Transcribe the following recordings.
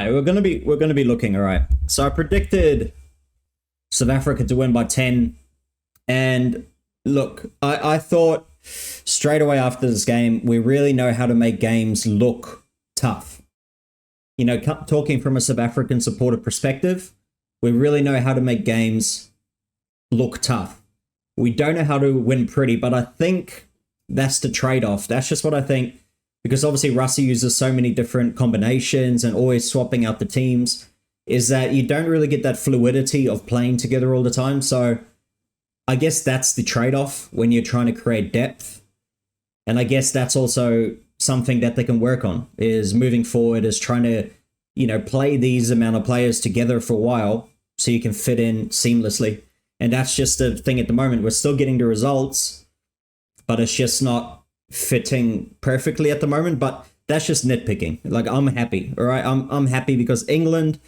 right, we're gonna be looking. All right. So I predicted South Africa to win by 10, and look, I thought straight away after this game we really know how to make games look tough. Talking from a South African supporter perspective, we really know how to make games look tough. We don't know how to win pretty, but I think that's the trade-off. That's just what I think, because obviously Rusty uses so many different combinations and always swapping out the teams, is that you don't really get that fluidity of playing together all the time. So I guess that's the trade-off when you're trying to create depth. And I guess that's also something that they can work on, is moving forward, is trying to, play these amount of players together for a while so you can fit in seamlessly. And that's just the thing at the moment. We're still getting the results, but it's just not fitting perfectly at the moment. But that's just nitpicking. Like, I'm happy, all right? I'm happy because England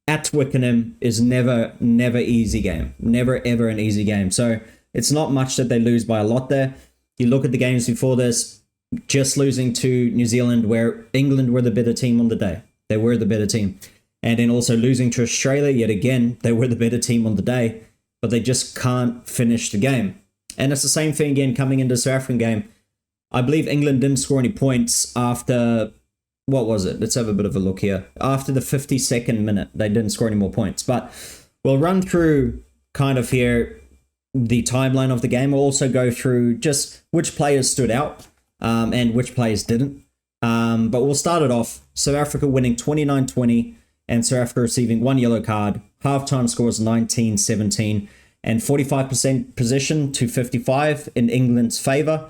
at Twickenham is never easy game. Never, ever an easy game. So it's not much that they lose by a lot there. You look at the games before this, just losing to New Zealand, where England were the better team on the day. They were the better team. And then also losing to Australia, yet again, they were the better team on the day, but they just can't finish the game. And it's the same thing again coming into the South African game. I believe England didn't score any points after, what was it? Let's have a bit of a look here. After the 52nd minute, they didn't score any more points. But we'll run through kind of here the timeline of the game. We'll also go through just which players stood out and which players didn't. But we'll start it off. South Africa winning 29-20 and South Africa receiving one yellow card. Halftime scores 19-17 and 45% possession to 55 in England's favour.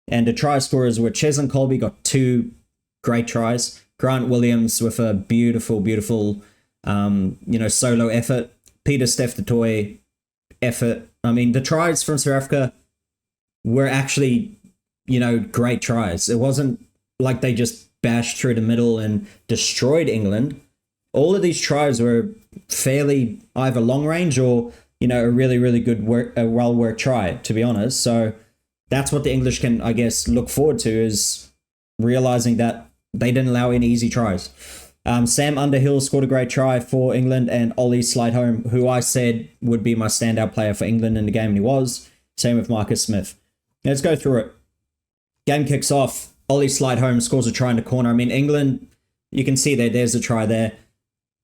And the try scorers were Cheslin Kolbe, got 2 great tries. Grant Williams with a beautiful, solo effort. Peter Steph effort. I mean, the tries from South Africa were actually, great tries. It wasn't like they just bashed through the middle and destroyed England. All of these tries were fairly either long range or, a really, really good well-worked try, to be honest. So that's what the English can, I guess, look forward to, is realizing that they didn't allow any easy tries. Sam Underhill scored a great try for England, and Ollie Slighthome, who I said would be my standout player for England in the game, and he was. Same with Marcus Smith. Let's go through it. Game kicks off. Ollie Slighthome scores a try in the corner. I mean, England, you can see there's a try there.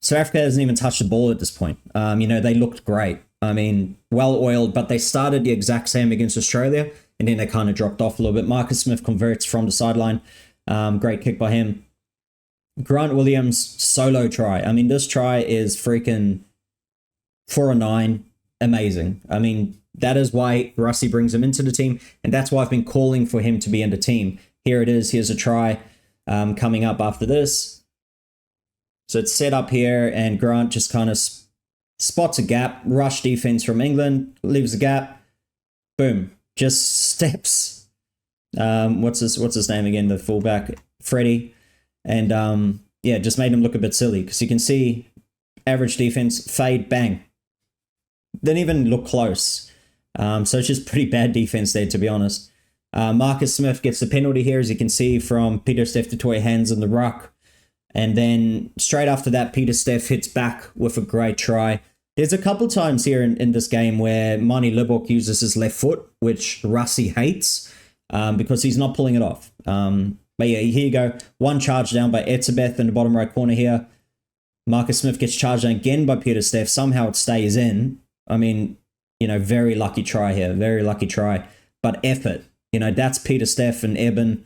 South Africa hasn't even touched the ball at this point. They looked great. I mean, well-oiled, but they started the exact same against Australia, and then they kind of dropped off a little bit. Marcus Smith converts from the sideline. Great kick by him. Grant Williams, solo try. I mean, this try is freaking 4 or 9. Amazing. I mean, that is why Rusty brings him into the team, and that's why I've been calling for him to be in the team. Here it is. Here's a try coming up after this. So it's set up here, and Grant just kind of spots a gap. Rush defense from England, leaves a gap. Boom. Just steps. What's his name again? The fullback, Freddie. And just made him look a bit silly, because you can see average defense, fade, bang. Didn't even look close. So it's just pretty bad defense there, to be honest. Marcus Smith gets the penalty here, as you can see, from Peter Steph hands in the ruck. And then straight after that, Peter Steph hits back with a great try. There's a couple times here in this game where Mani Libbok uses his left foot, which Rusty hates, because he's not pulling it off. But yeah, here you go. One charge down by Etzebeth in the bottom right corner here. Marcus Smith gets charged down again by Peter Steph. Somehow it stays in. I mean, very lucky try here. Very lucky try. But effort. That's Peter Steph and Eben.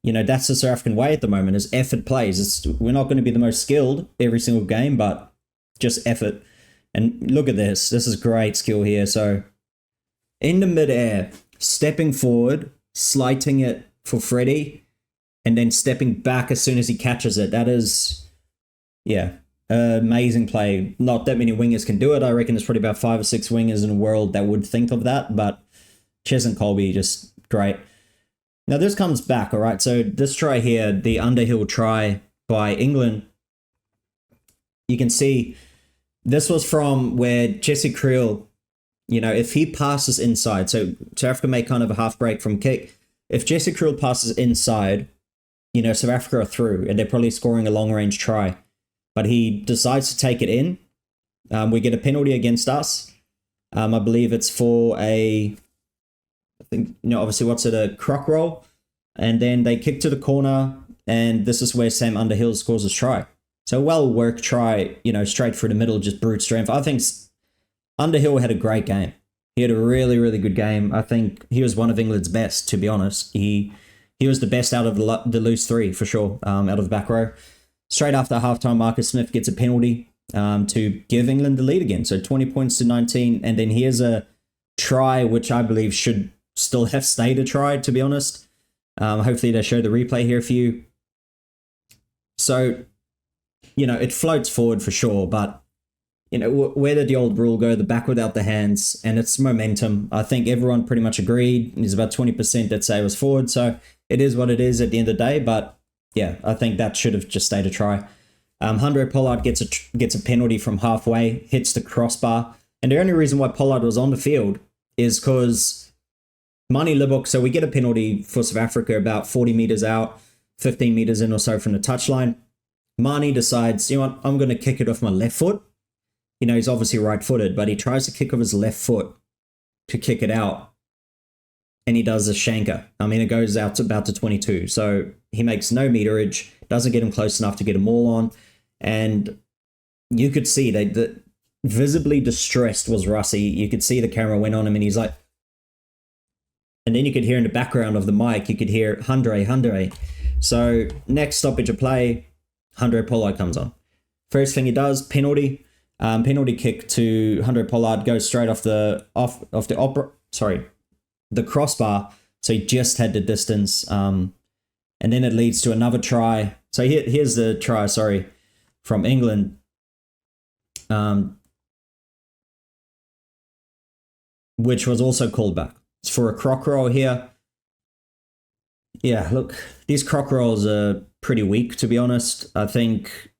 That's the South African way at the moment, is effort plays. We're not going to be the most skilled every single game, but just effort. And look at this. This is great skill here. So in the midair, stepping forward, slighting it for Freddie, and then stepping back as soon as he catches it. That is, amazing play. Not that many wingers can do it. I reckon there's probably about 5 or 6 wingers in the world that would think of that, but Cheslin Kolbe, just great. Now this comes back, all right? So this try here, the Underhill try by England, you can see this was from where Jesse Creel, if he passes inside, so South Africa make kind of a half break from kick. If Jesse Creel passes inside, South Africa are through, and they're probably scoring a long-range try. but he decides to take it in. We get a penalty against us. I believe it's for I think, obviously what's it, a croc roll? And then they kick to the corner, and this is where Sam Underhill scores his try. So well-worked try, straight through the middle, just brute strength. I think Underhill had a great game. He had a really, really good game. I think he was one of England's best, to be honest. He was the best out of the loose three, for sure, out of the back row. Straight after halftime, Marcus Smith gets a penalty to give England the lead again. So 20 points to 19. And then here's a try, which I believe should still have stayed a try, to be honest. Hopefully they show the replay here for you. So, it floats forward for sure, but, where did the old rule go? The back without the hands, and it's momentum. I think everyone pretty much agreed. There's about 20% that say it was forward, so it is what it is at the end of the day, but yeah, I think that should have just stayed a try. Handré Pollard gets a penalty from halfway, hits the crossbar, and the only reason why Pollard was on the field is because Manie Libbok, so we get a penalty for South Africa about 40 meters out, 15 meters in or so from the touchline. Manie decides, I'm going to kick it off my left foot. He's obviously right-footed, but he tries to kick off his left foot to kick it out, and he does a shanker. It goes out to about to 22, so he makes no meterage, doesn't get him close enough to get a maul on, and you could see that visibly distressed was Russie. You could see the camera went on him, and he's like, and then you could hear in the background of the mic, you could hear Handré. So next stoppage of play, Handré Pollard comes on. First thing he does, penalty kick to Handré Pollard, goes straight off the crossbar. So he just had the distance, and then it leads to another try. So here's the try, from England. Which was also called back. It's for a croc roll here. Yeah, look, these croc rolls are pretty weak, to be honest. I think,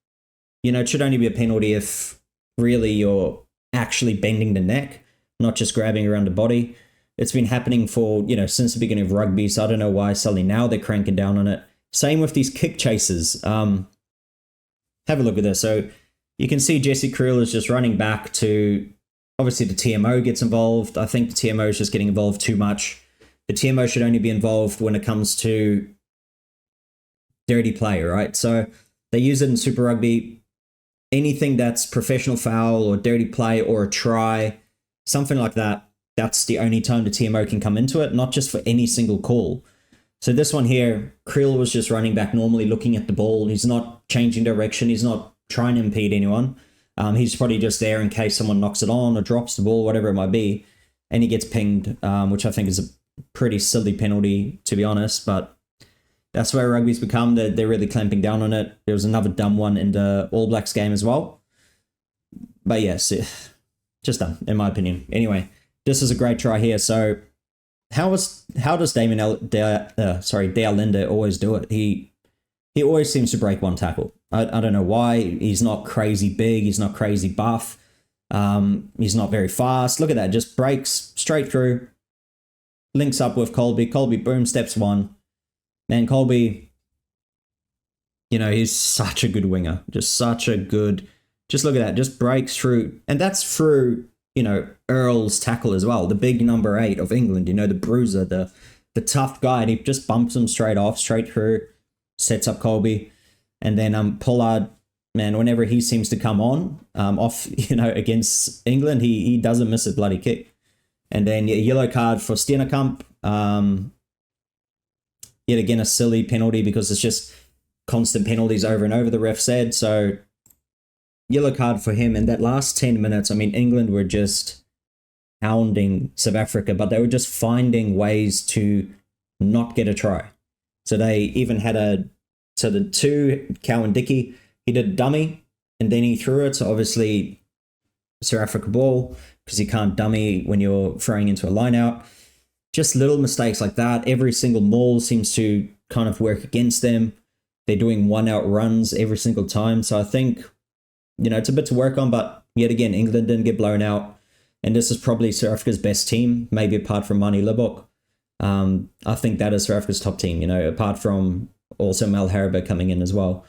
it should only be a penalty if really you're actually bending the neck, not just grabbing around the body. It's been happening for, since the beginning of rugby, so I don't know why suddenly now they're cranking down on it. Same with these kick chases. Have a look at this. So you can see Jesse Creel is just running back to, obviously the TMO gets involved. I think the TMO is just getting involved too much. The TMO should only be involved when it comes to dirty play, right? So they use it in Super Rugby. Anything that's professional foul or dirty play or a try, something like that, that's the only time the TMO can come into it, not just for any single call. So this one here, Creel was just running back normally, looking at the ball. He's not changing direction. He's not trying to impede anyone. He's probably just there in case someone knocks it on or drops the ball, whatever it might be. And he gets pinged, which I think is a pretty silly penalty, to be honest. But that's where rugby's become. They're really clamping down on it. There was another dumb one in the All Blacks game as well. But yes, just dumb, in my opinion. Anyway, this is a great try here. So how does Damien Dale Linde always do it? He always seems to break one tackle. I don't know why. He's not crazy big. He's not crazy buff. He's not very fast. Look at that. Just breaks straight through. Links up with Colby. Colby, boom, steps one. Man, Colby, he's such a good winger. Just look at that. Just breaks through. And that's through, Earl's tackle as well. The big number 8 of England, the bruiser, the tough guy. And he just bumps him straight through, sets up Colby. And then Pollard, man, whenever he seems to come on, off, against England, he doesn't miss a bloody kick. And then a yellow card for Steenekamp. Yet again, a silly penalty because it's just constant penalties over and over, the ref said. So yellow card for him. And that last 10 minutes, England were just hounding South Africa, but they were just finding ways to not get a try. So they even had the 2, Cowan Dickey, he did a dummy and then he threw it. So obviously South Africa ball, because you can't dummy when you're throwing into a line out. Just little mistakes like that. Every single maul seems to kind of work against them. They're doing 1-out runs every single time. So I think, it's a bit to work on, but yet again, England didn't get blown out. And this is probably South Africa's best team, maybe apart from Manie Libbok. I think that is South Africa's top team, apart from also Mal Haribo coming in as well.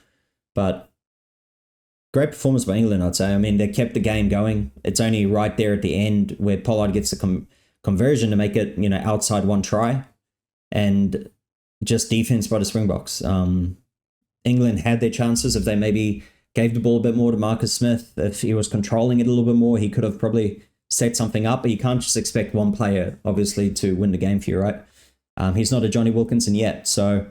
But great performance by England, I'd say. I mean, they kept the game going. It's only right there at the end where Pollard gets the conversion to make it, outside one try. And just defense by the Springboks. England had their chances. If they maybe gave the ball a bit more to Marcus Smith, if he was controlling it a little bit more, he could have probably set something up. But you can't just expect one player, obviously, to win the game for you, right? He's not a Johnny Wilkinson yet, so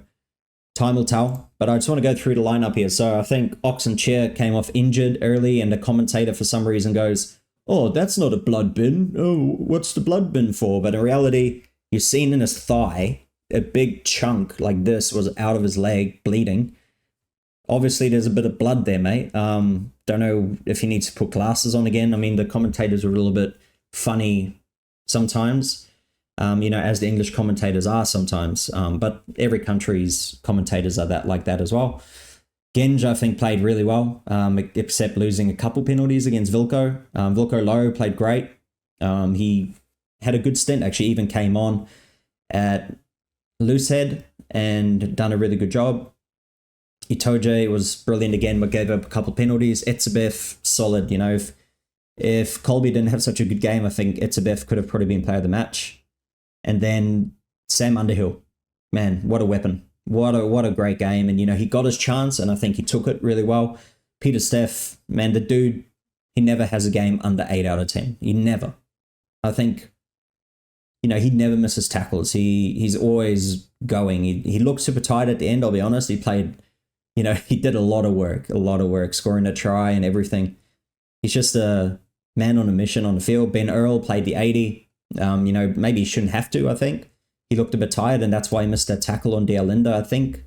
time will tell. But I just want to go through the lineup here. So I think Oxenchair came off injured early, and the commentator for some reason goes, "Oh, that's not a blood bin. Oh, what's the blood bin for?" But in reality, you've seen in his thigh, a big chunk like this was out of his leg, bleeding. Obviously, there's a bit of blood there, mate. Don't know if he needs to put glasses on again. I mean, the commentators are a little bit funny sometimes, as the English commentators are sometimes. But every country's commentators are like that as well. Genge, I think, played really well, except losing a couple penalties against Wilco. Wilco Lowe played great. He had a good stint, actually, even came on at Loosehead and done a really good job. Itoje was brilliant again, but gave up a couple penalties. Etzebeth, solid. If Colby didn't have such a good game, I think Etzebeth could have probably been player of the match. And then Sam Underhill, man, what a weapon. What a great game. And, he got his chance, and I think he took it really well. Peter Steff, man, the dude, he never has a game under 8 out of 10. He never. I think, he never misses tackles. He's always going. He looked super tired at the end, I'll be honest. He played, he did a lot of work, scoring a try and everything. He's just a man on a mission on the field. Ben Earl played the 80. Maybe he shouldn't have to, I think. He looked a bit tired, and that's why he missed that tackle on Dealinda, I think.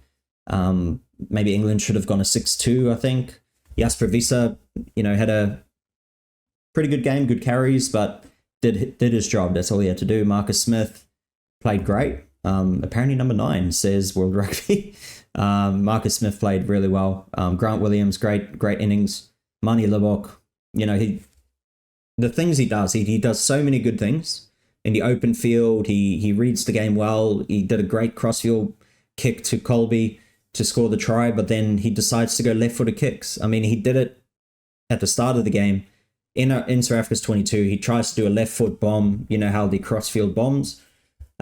Maybe England should have gone a 6-2, I think. Jasper Visa, had a pretty good game, good carries, but did his job. That's all he had to do. Marcus Smith played great. Apparently number 9 says World Rugby. Marcus Smith played really well. Grant Williams, great innings. Mani Libok, the things he does so many good things. In the open field, he reads the game well. He did a great crossfield kick to Colby to score the try, but then he decides to go left-footed kicks. I mean, he did it at the start of the game. In South Africa's 22, he tries to do a left-foot bomb. You know how the crossfield bombs?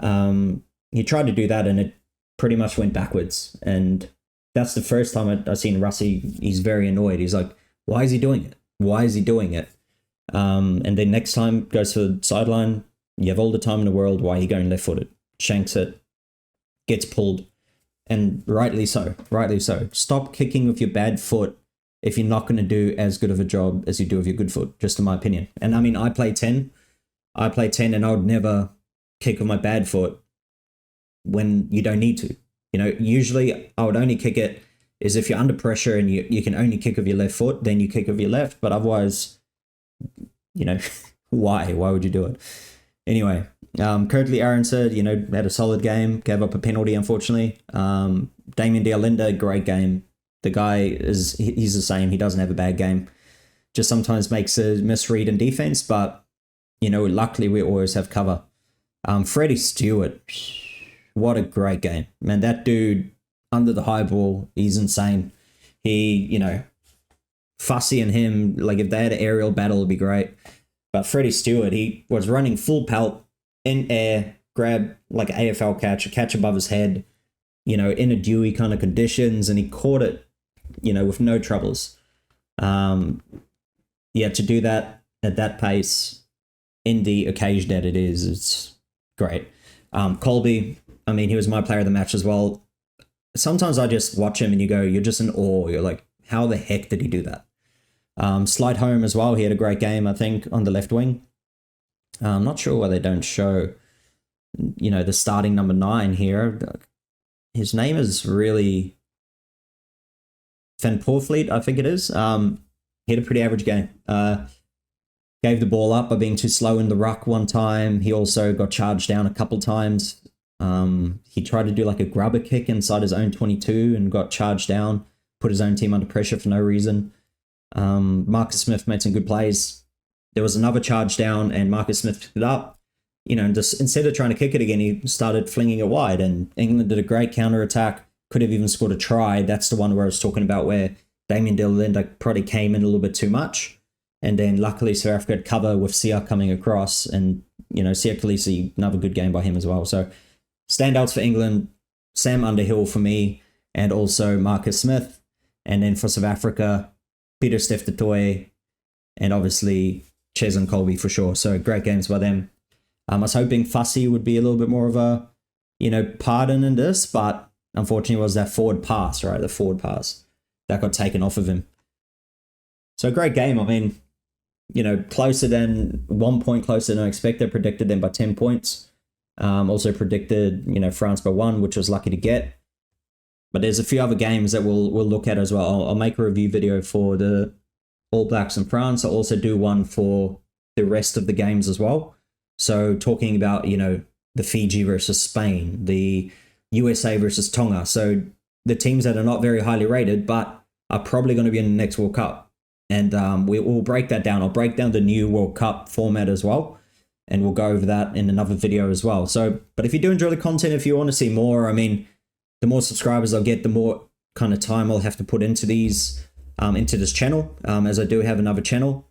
He tried to do that, and it pretty much went backwards. And that's the first time I've seen Russie. He's very annoyed. He's like, why is he doing it? Why is he doing it? And then next time goes to the sideline. You have all the time in the world. Why are you going left-footed? Shanks it, gets pulled, and rightly so. Stop kicking with your bad foot if you're not going to do as good of a job as you do with your good foot, just in my opinion. And I mean, I play 10, and I would never kick with my bad foot when you don't need to. Usually I would only kick it is if you're under pressure and you can only kick with your left foot, then you kick with your left. But otherwise, why would you do it? Anyway, Curtly Aaron said, had a solid game, gave up a penalty, unfortunately. Damien Dealinda, great game. The guy he's the same. He doesn't have a bad game. Just sometimes makes a misread in defense, but, luckily we always have cover. Freddie Stewart, what a great game. Man, that dude under the high ball, he's insane. He, Fussy and him, like if they had an aerial battle, it'd be great. But Freddie Stewart, he was running full pelt in air, grabbed like an AFL catch, a catch above his head, in a dewy kind of conditions, and he caught it, with no troubles. To do that at that pace in the occasion that it is, it's great. Colby, I mean, he was my player of the match as well. Sometimes I just watch him and you go, you're just in awe. You're like, how the heck did he do that? Slide Home as well. He had a great game, I think, on the left wing. I'm not sure why they don't show, the starting number 9 here. His name is really Van Poorvliet, I think it is. He had a pretty average game. Gave the ball up by being too slow in the ruck one time. He also got charged down a couple times. He tried to do like a grubber kick inside his own 22 and got charged down, put his own team under pressure for no reason. Marcus Smith made some good plays. There was another charge down and Marcus Smith picked it up. Just instead of trying to kick it again, he started flinging it wide, and England did a great counter-attack, could have even scored a try. That's the one where I was talking about where Damien de Linda probably came in a little bit too much. And then luckily South Africa had cover with Sia coming across, and Sia Khaleesi, another good game by him as well. So standouts for England, Sam Underhill for me, and also Marcus Smith. And then for South Africa, Peter Steph du Toit, and obviously Ches and Colby for sure. So great games by them. I was hoping Fussy would be a little bit more of a, pardon in this, but unfortunately it was that forward pass, right? The forward pass that got taken off of him. So great game. I mean, closer than 1 point closer than I expected. Predicted them by 10 points. Also predicted, France by 1, which was lucky to get. But there's a few other games that we'll look at as well. I'll make a review video for the All Blacks and France. I'll also do one for the rest of the games as well. So talking about, the Fiji versus Spain, the USA versus Tonga. So the teams that are not very highly rated, but are probably going to be in the next World Cup. And we'll break that down. I'll break down the new World Cup format as well. And we'll go over that in another video as well. So, but if you do enjoy the content, if you want to see more, I mean, the more subscribers I'll get, the more kind of time I'll have to put into these, into this channel, as I do have another channel.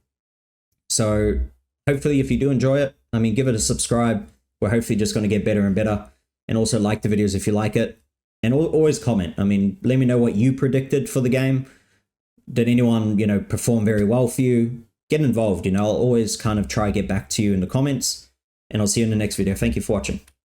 So hopefully if you do enjoy it, I mean, give it a subscribe. We're hopefully just going to get better and better. And also like the videos if you like it. And always comment. I mean, let me know what you predicted for the game. Did anyone, perform very well for you? Get involved, I'll always kind of try to get back to you in the comments. And I'll see you in the next video. Thank you for watching.